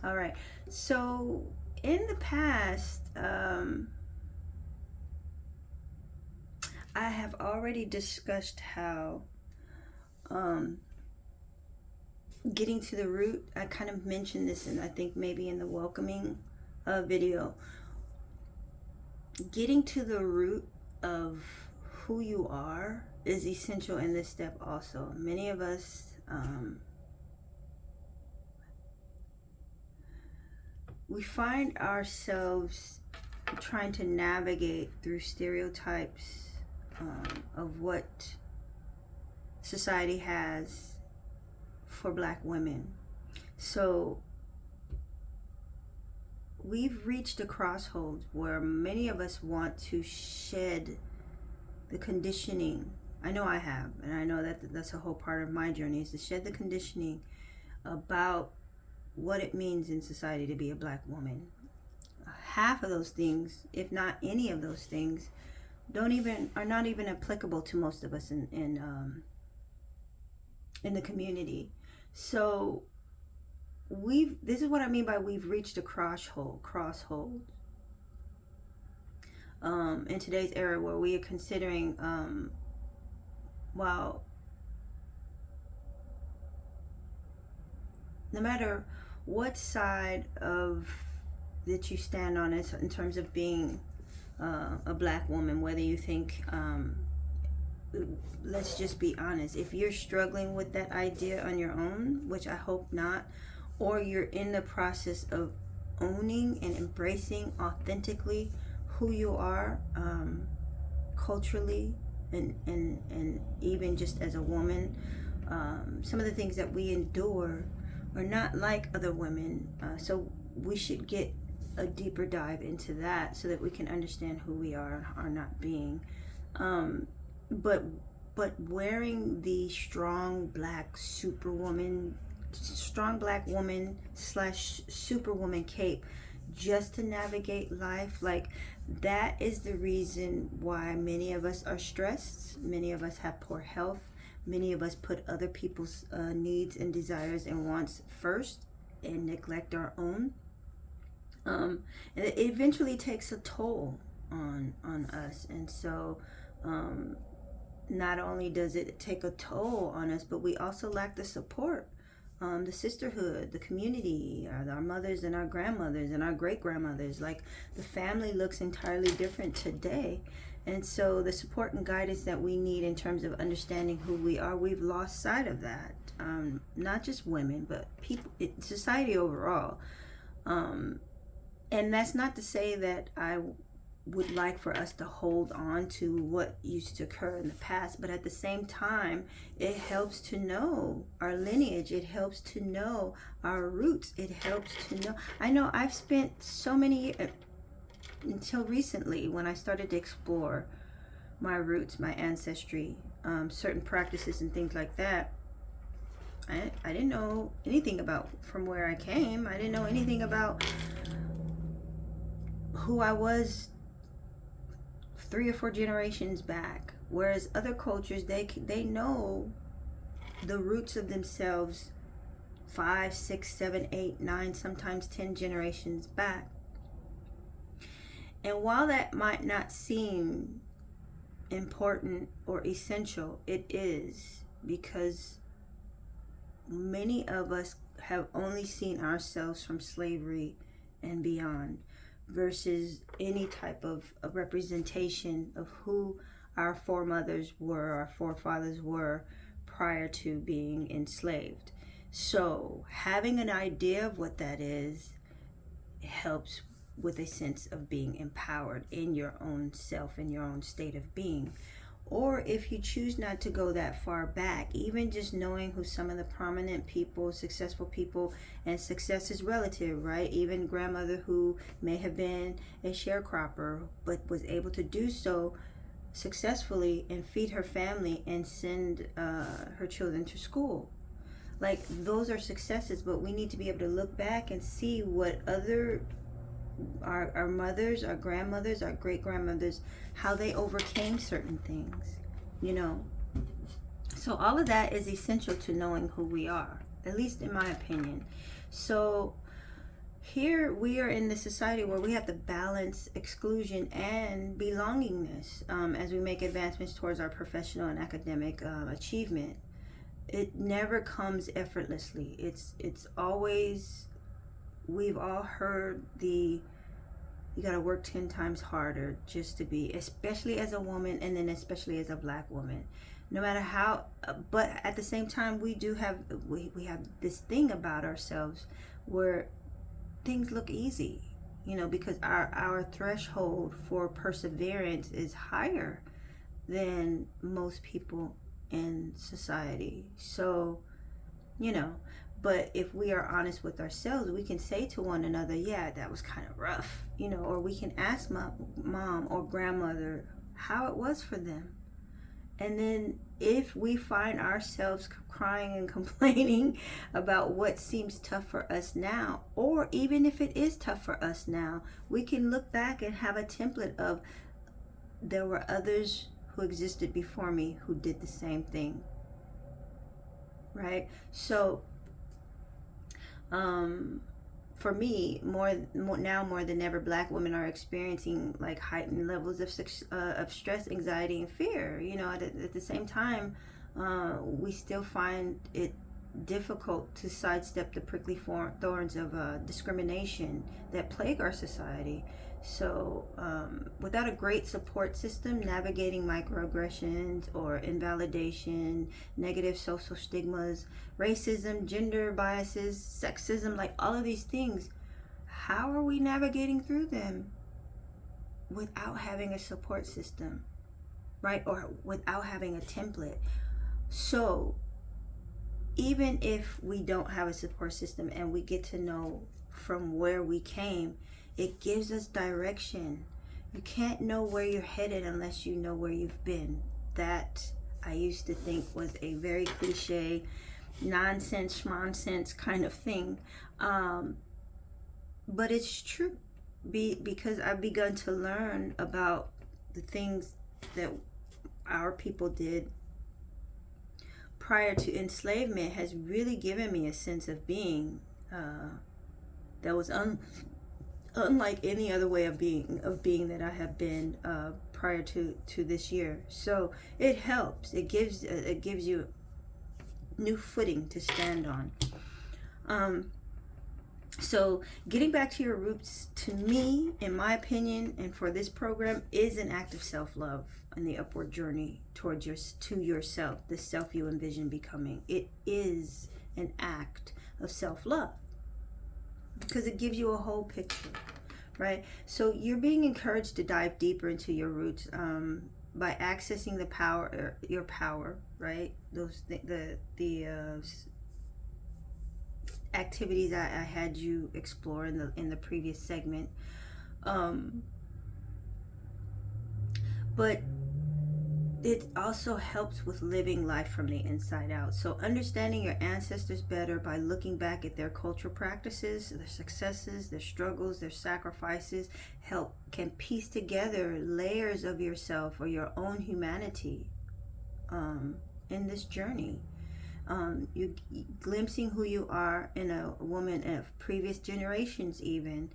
All right. So in the past, I have already discussed how um, getting to the root. I kind of mentioned this, and I think maybe in the welcoming video. Getting to the root of who you are is essential in this step. Also, many of us. We find ourselves trying to navigate through stereotypes of what society has for black women. So we've reached a crossroads where many of us want to shed the conditioning. I know I have, and I know that that's a whole part of my journey, is to shed the conditioning about what it means in society to be a black woman. Half of those things, if not any of those things, are not even applicable to most of us in the community. So this is what I mean by we've reached a crossroad in today's era, where we are considering well, no matter what side of that you stand on in terms of being a black woman, whether you think let's just be honest, if you're struggling with that idea on your own, which I hope not, or you're in the process of owning and embracing authentically who you are, culturally and even just as a woman, some of the things that we endure are not like other women, so we should get a deeper dive into that so that we can understand who we are not being. But wearing the strong black woman slash superwoman cape just to navigate life, like, that is the reason why many of us are stressed, many of us have poor health, many of us put other people's needs and desires and wants first and neglect our own. And it eventually takes a toll on us. And so not only does it take a toll on us, but we also lack the support, the sisterhood, the community, our mothers and our grandmothers and our great grandmothers. Like, the family looks entirely different today. And so the support and guidance that we need in terms of understanding who we are, we've lost sight of that. Not just women, but people, society overall. And that's not to say that I would like for us to hold on to what used to occur in the past, but at the same time, it helps to know our lineage, it helps to know our roots, it helps to know. I know I've spent so many years, until recently, when I started to explore my roots, my ancestry, certain practices and things like that. I didn't know anything about from where I came. I didn't know anything about who I was 3 or 4 generations back, whereas other cultures, they know the roots of themselves 5, 6, 7, 8, 9, sometimes 10 generations back. And while that might not seem important or essential, it is, because many of us have only seen ourselves from slavery and beyond, versus any type of representation of who our foremothers were, our forefathers were, prior to being enslaved. So having an idea of what that is helps with a sense of being empowered in your own self, in your own state of being. Or if you choose not to go that far back, even just knowing who some of the prominent people, successful people, and success is relative, right? Even grandmother who may have been a sharecropper but was able to do so successfully and feed her family and send her children to school. Like, those are successes, but we need to be able to look back and see what other our mothers, our grandmothers, our great grandmothers, how they overcame certain things, you know. So all of that is essential to knowing who we are, at least in my opinion. So here we are in the society where we have to balance exclusion and belongingness as we make advancements towards our professional and academic achievement. It never comes effortlessly. It's always, we've all heard the, you got to work 10 times harder just to be, especially as a woman, and then especially as a black woman. No matter how, but at the same time, we do have, we have this thing about ourselves where things look easy, you know, because our threshold for perseverance is higher than most people in society. So, you know, but if we are honest with ourselves, we can say to one another, yeah, that was kind of rough, you know, or we can ask mom or grandmother how it was for them. And then if we find ourselves crying and complaining about what seems tough for us now, or even if it is tough for us now, we can look back and have a template of, there were others who existed before me who did the same thing, right? So for me, more now more than ever, black women are experiencing like heightened levels of stress, anxiety, and fear. You know, at the same time, we still find it difficult to sidestep the prickly thorns of discrimination that plague our society. So without a great support system, navigating microaggressions or invalidation, negative social stigmas, racism, gender biases, sexism, like all of these things, how are we navigating through them without having a support system, right? Or without having a template? So even if we don't have a support system and we get to know from where we came, it gives us direction. You can't know where you're headed unless you know where you've been. That I used to think was a very cliche, nonsense, schmonsense kind of thing. But it's true because I've begun to learn about the things that our people did prior to enslavement has really given me a sense of being that was unlike any other way of being that I have been prior to this year. So it helps. It gives you new footing to stand on. So getting back to your roots, to me, in my opinion, and for this program, is an act of self-love in the upward journey towards yourself, the self you envision becoming. It is an act of self-love because it gives you a whole picture, right? So you're being encouraged to dive deeper into your roots by accessing the power, your power, right? Those the activities I had you explore in the previous segment, but it also helps with living life from the inside out. So understanding your ancestors better by looking back at their cultural practices, their successes, their struggles, their sacrifices, can piece together layers of yourself or your own humanity in this journey. You glimpsing who you are in a woman of previous generations, even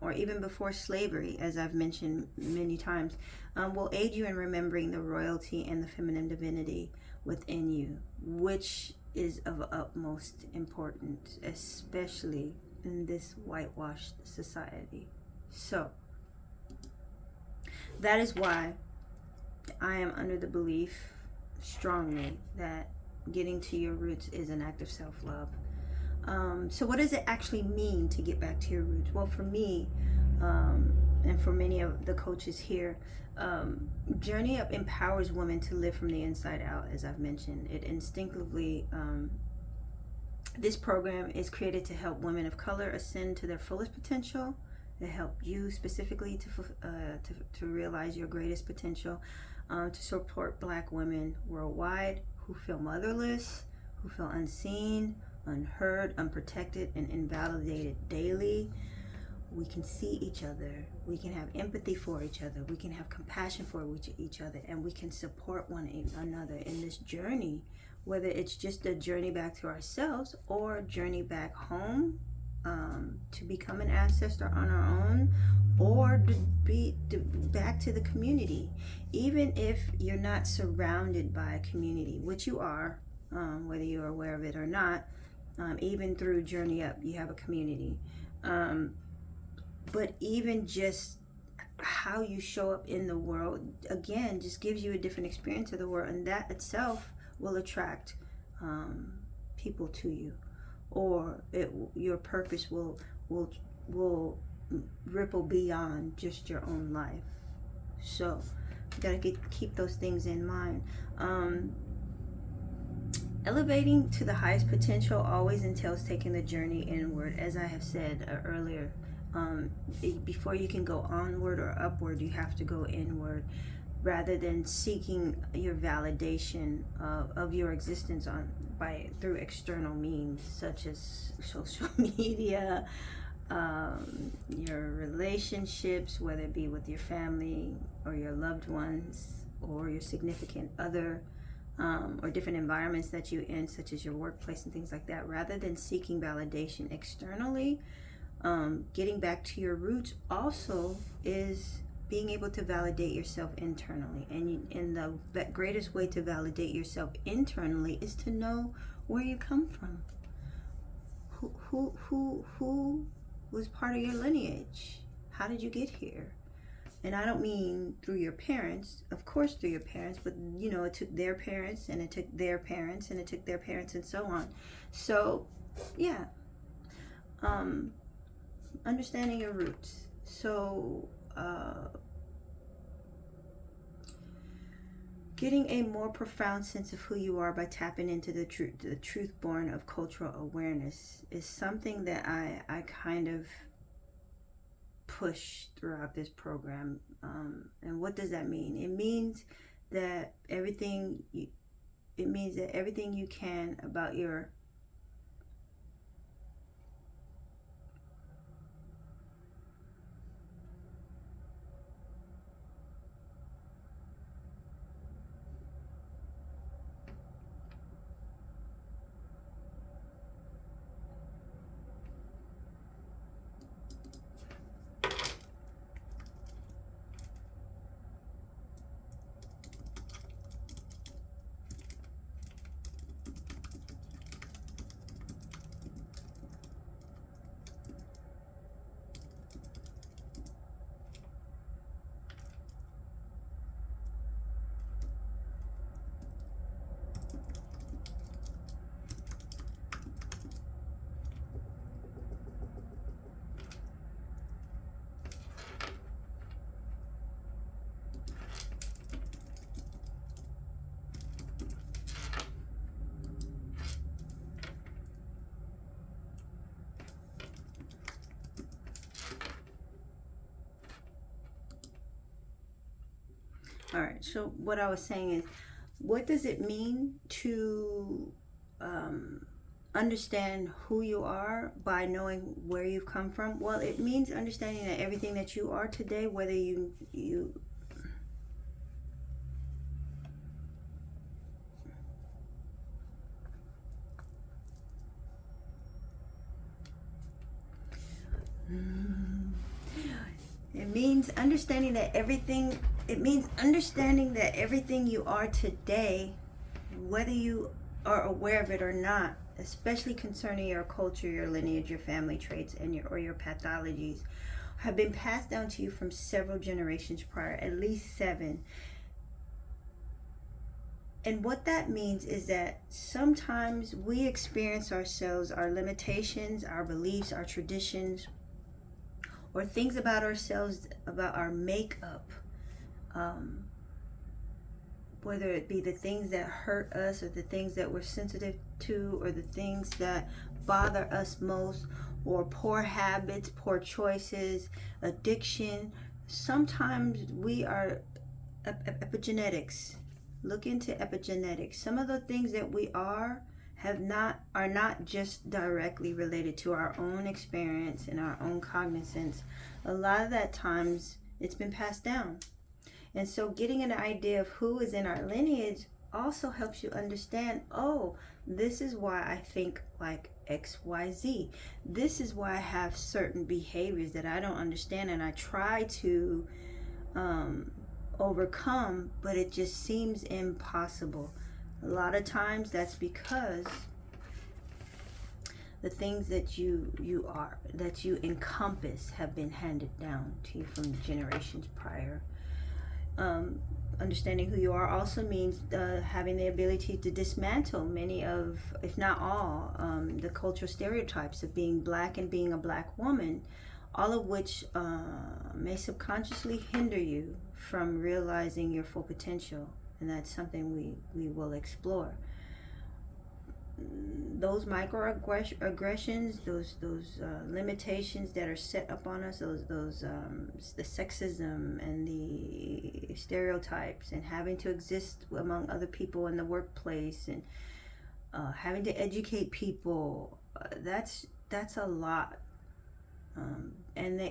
or even before slavery, as I've mentioned many times, will aid you in remembering the royalty and the feminine divinity within you, which is of utmost importance, especially in this whitewashed society. So that is why I am under the belief strongly that getting to your roots is an act of self-love. So what does it actually mean to get back to your roots? Well, for me, and for many of the coaches here, Journey Up empowers women to live from the inside out, as I've mentioned. It instinctively, this program is created to help women of color ascend to their fullest potential, to help you specifically to realize your greatest potential, to support Black women worldwide who feel motherless, who feel unseen, unheard, unprotected, and invalidated daily. We can see each other. We can have empathy for each other. We can have compassion for each other, and we can support one another in this journey, whether it's just a journey back to ourselves or a journey back home to become an ancestor on our own, or back to the community. Even if you're not surrounded by a community, which you are, whether you're aware of it or not, even through Journey Up, you have a community. But even just how you show up in the world, again, just gives you a different experience of the world, and that itself will attract people to you, or your purpose will ripple beyond just your own life. So you gotta keep those things in mind. Elevating to the highest potential always entails taking the journey inward, as I have said earlier. Before you can go onward or upward, you have to go inward, rather than seeking your validation of your existence through external means, such as social media, your relationships, whether it be with your family or your loved ones or your significant other, or different environments that you're in, such as your workplace and things like that. Rather than seeking validation externally, getting back to your roots also is being able to validate yourself internally. And the greatest way to validate yourself internally is to know where you come from. Who was part of your lineage? How did you get here? And I don't mean through your parents, of course through your parents, but it took their parents, and it took their parents, and it took their parents, and so on. So, yeah. Understanding your roots. So, getting a more profound sense of who you are by tapping into the truth born of cultural awareness is something that I kind of push throughout this program. And what does that mean? It means that everything you can about your All right, so what I was saying is, what does it mean to understand who you are by knowing where you've come from? Well, it means understanding that everything that you are today, whether you it means understanding that everything you are today, whether you are aware of it or not, especially concerning your culture, your lineage, your family traits, and your pathologies, have been passed down to you from several generations prior, at least 7. And what that means is that sometimes we experience ourselves, our limitations, our beliefs, our traditions, or things about ourselves, about our makeup, whether it be the things that hurt us, or the things that we're sensitive to, or the things that bother us most, or poor habits, poor choices, addiction. Sometimes we are epigenetics. Look into epigenetics. Some of the things that we are not just directly related to our own experience and our own cognizance. A lot of that times it's been passed down. And so getting an idea of who is in our lineage also helps you understand, oh, this is why I think like XYZ. This is why I have certain behaviors that I don't understand and I try to overcome, but it just seems impossible. A lot of times that's because the things that you encompass have been handed down to you from generations prior. Understanding who you are also means having the ability to dismantle many of, if not all, the cultural stereotypes of being black and being a black woman, all of which may subconsciously hinder you from realizing your full potential. And that's something we will explore. Those microaggressions, those limitations that are set up on us, the sexism and the stereotypes, and having to exist among other people in the workplace, and having to educate people, that's a lot. And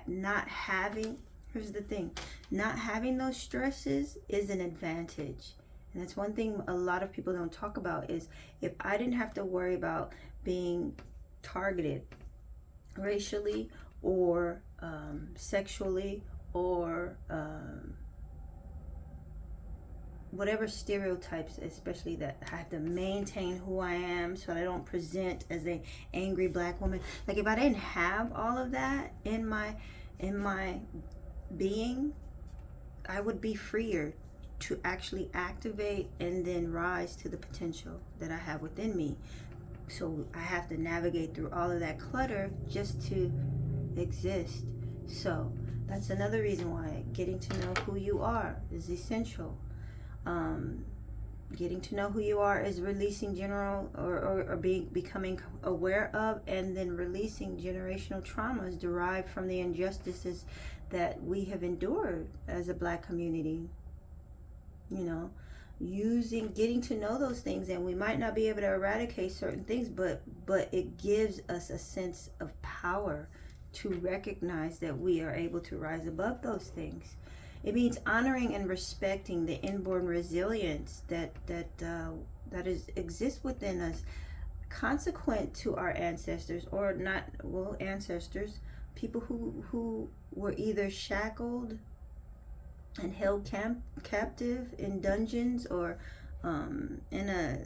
not having, here's the thing, not having those stresses is an advantage. And that's one thing a lot of people don't talk about, is if I didn't have to worry about being targeted racially or sexually or whatever stereotypes, especially that I have to maintain who I am so I don't present as a angry black woman. Like, if I didn't have all of that in my being, I would be freer to actually activate and then rise to the potential that I have within me. So I have to navigate through all of that clutter just to exist. So that's another reason why getting to know who you are is essential. Getting to know who you are is releasing becoming aware of and then releasing generational traumas derived from the injustices that we have endured as a black community. Getting to know those things, and we might not be able to eradicate certain things, but it gives us a sense of power to recognize that we are able to rise above those things. It means honoring and respecting the inborn resilience that exists within us, consequent to our ancestors, or not, well, ancestors, people who were either shackled and held captive in dungeons, or in a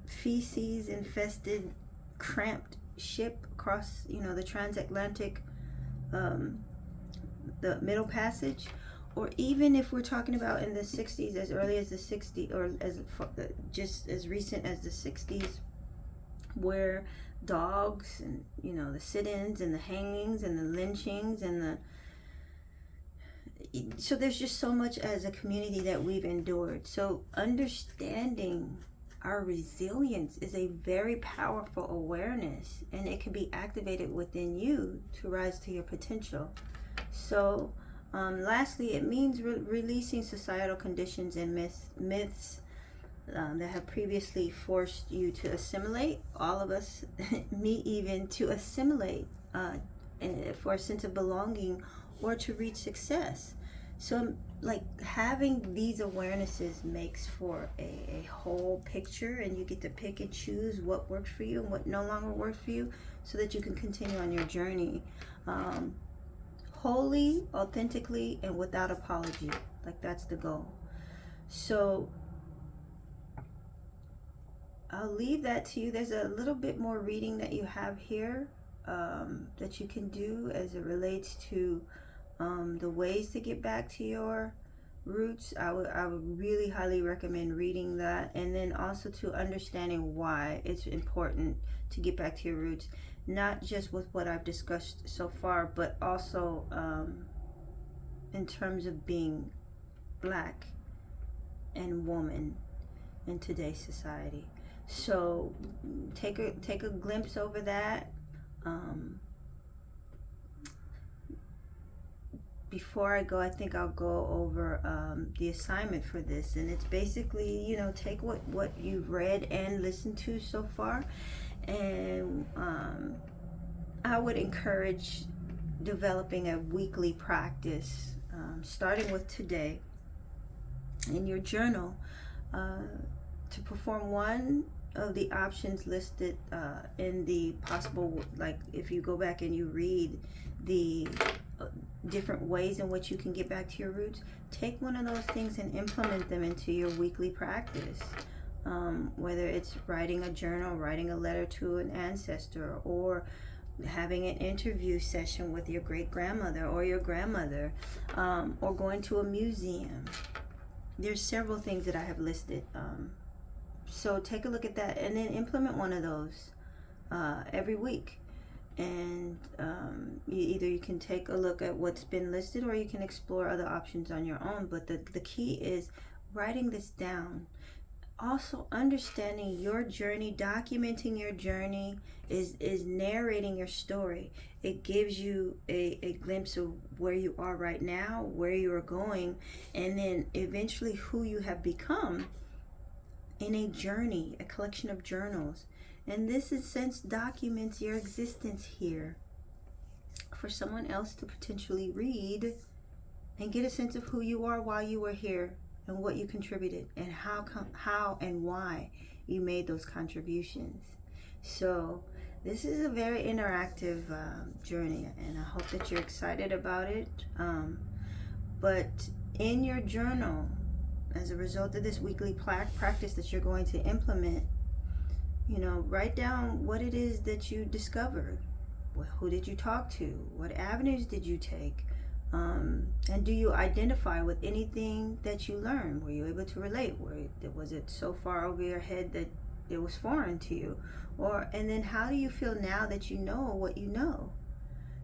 feces infested cramped ship across the transatlantic, the Middle Passage, or even if we're talking about in the 60s, as early as the 60s, or just as recent as the 60s, where dogs and the sit-ins and the hangings and the lynchings and so there's just so much as a community that we've endured. So understanding our resilience is a very powerful awareness, and it can be activated within you to rise to your potential. So lastly, it means releasing societal conditions and myths that have previously forced you to assimilate, all of us, me even, to assimilate for a sense of belonging or to reach success. So like having these awarenesses makes for a whole picture, and you get to pick and choose what works for you and what no longer works for you, so that you can continue on your journey wholly, authentically, and without apology. Like, that's the goal. So I'll leave that to you. There's a little bit more reading that you have here that you can do as it relates to the ways to get back to your roots. I would really highly recommend reading that, and then also to understanding why it's important to get back to your roots, not just with what I've discussed so far, but also in terms of being black and woman in today's society. So take a glimpse over that. Before I go, I think I'll go over the assignment for this, and it's basically, take what you've read and listened to so far, and I would encourage developing a weekly practice, starting with today, in your journal, to perform one of the options listed in the possible, like if you go back and you read the different ways in which you can get back to your roots, take one of those things and implement them into your weekly practice. Whether it's writing a journal, writing a letter to an ancestor, or having an interview session with your great grandmother or your grandmother, or going to a museum. There's several things that I have listed. So take a look at that and then implement one of those every week. And you can take a look at what's been listed, or you can explore other options on your own. But the key is writing this down. Also understanding your journey, documenting your journey is narrating your story. It gives you a glimpse of where you are right now, where you are going, and then eventually who you have become in a journey, a collection of journals. And this, in a sense, documents your existence here for someone else to potentially read and get a sense of who you are while you were here, and what you contributed, and how and why you made those contributions. So this is a very interactive journey, and I hope that you're excited about it. But in your journal, as a result of this weekly practice that you're going to implement, write down what it is that you discovered. Who did you talk to? What avenues did you take? And do you identify with anything that you learned? Were you able to relate? Was it so far over your head that it was foreign to you? And then how do you feel now that you know what you know?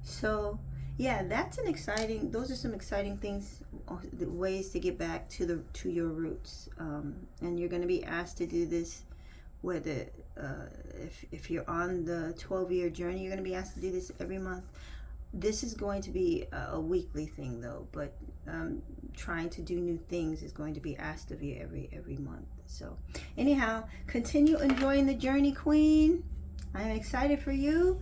So yeah, those are some exciting things, ways to get back to your roots. And you're going to be asked to do this, whether if you're on the 12-year journey, you're going to be asked to do this every month. This is going to be a weekly thing, though, but trying to do new things is going to be asked of you every month. So anyhow, continue enjoying the journey, Queen. I'm excited for you.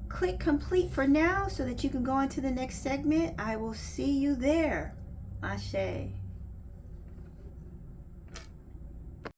Click complete for now so that you can go on to the next segment. I will see you there. Ashe.